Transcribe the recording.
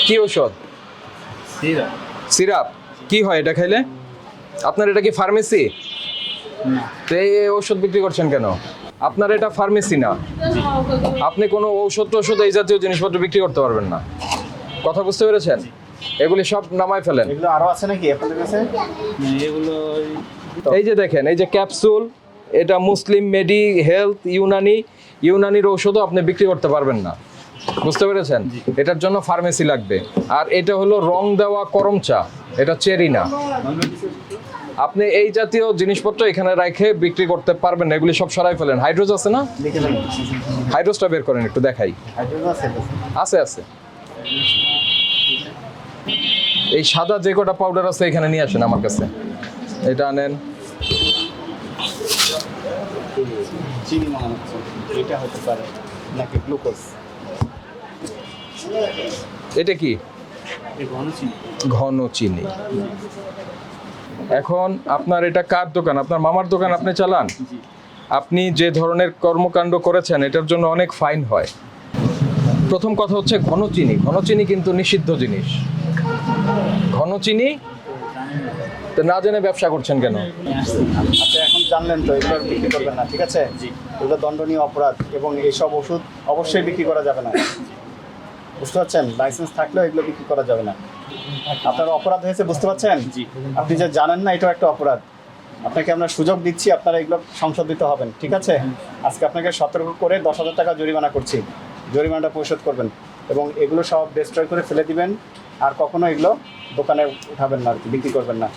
কি ঔষধ? Syrup. Syrup. কি হয় এটা খাইলে? আপনার এটা কি ফার্মেসি? না। তো এই ঔষধ বিক্রি করছেন কেন? আপনার এটা ফার্মেসি না। আপনি কোনো ঔষধ এই জাতীয় জিনিসপত্র বিক্রি করতে পারবেন না। কথা বুঝতে পেরেছেন? এগুলি সব নামায় ফেলেন। এগুলো আরো আছে নাকি আপনাদের কাছে? এগুলো এই যে দেখেন, এই যে ক্যাপসুল, এটা মুসলিম মেডি হেলথ ইউনানির ঔষধও আপনি বিক্রি করতে পারবেন না। বুঝতে পেরেছেন? এটার জন্য ফার্মেসি লাগবে। আর এটা হলো রং দেওয়া করম চা, এটা চেরি না। আপনি এই জাতীয় জিনিসপত্র এখানে রেখে বিক্রি করতে পারবেন না। এগুলি সব সরাই ফেলেন। হাইড্রোজ আছে না? হাইড্রোজটা বের করেন, একটু দেখাই। আছে আছে। এই সাদা যে কটা পাউডার আছে এখানে নিয়ে আসেন আমার কাছে। এটা আনেন। চিনি মনে হচ্ছে এটা হতে পারে নাকি গ্লুকোজ? এটা কি? ঘন চিনি। ঘন চিনি। এখন আপনার এটা কার দোকান? আপনার মামার দোকান আপনি চালান? আপনি যে ধরনের কর্মকাণ্ড করেছেন এটার জন্য অনেক ফাইন হয়। প্রথম কথা হচ্ছে ঘন চিনি কিন্তু নিষিদ্ধ জিনিস। ঘন চিনি তো না জেনে ব্যবসা করছেন কেন? আপনি এখন জানলেন তো এগুলো বিক্রি করবেন না, ঠিক আছে? এগুলো দণ্ডনীয় অপরাধ এবং এইসব ওষুধ অবশ্যই বিক্রি করা যাবে না। বুঝতে পারছেন? লাইসেন্স থাকলেও এগুলো বিক্রি করা যাবে না। আপনার অপরাধ হয়েছে, বুঝতে পারছেন? আপনি যে জানেন না এটাও একটা অপরাধ। আপনাকে আমরা সুযোগ দিচ্ছি, আপনারা এগুলো সংশোধিত হবেন, ঠিক আছে? আজকে আপনাকে সতর্ক করে 10,000 টাকা জরিমানা করছি। জরিমানাটা পরিশোধ করবেন এবং এগুলো সব ডিস্ট্রয় করে ফেলে দিবেন। আর কখনো এগুলো দোকানে উঠাবেন না, আর কি বিক্রি করবেন না।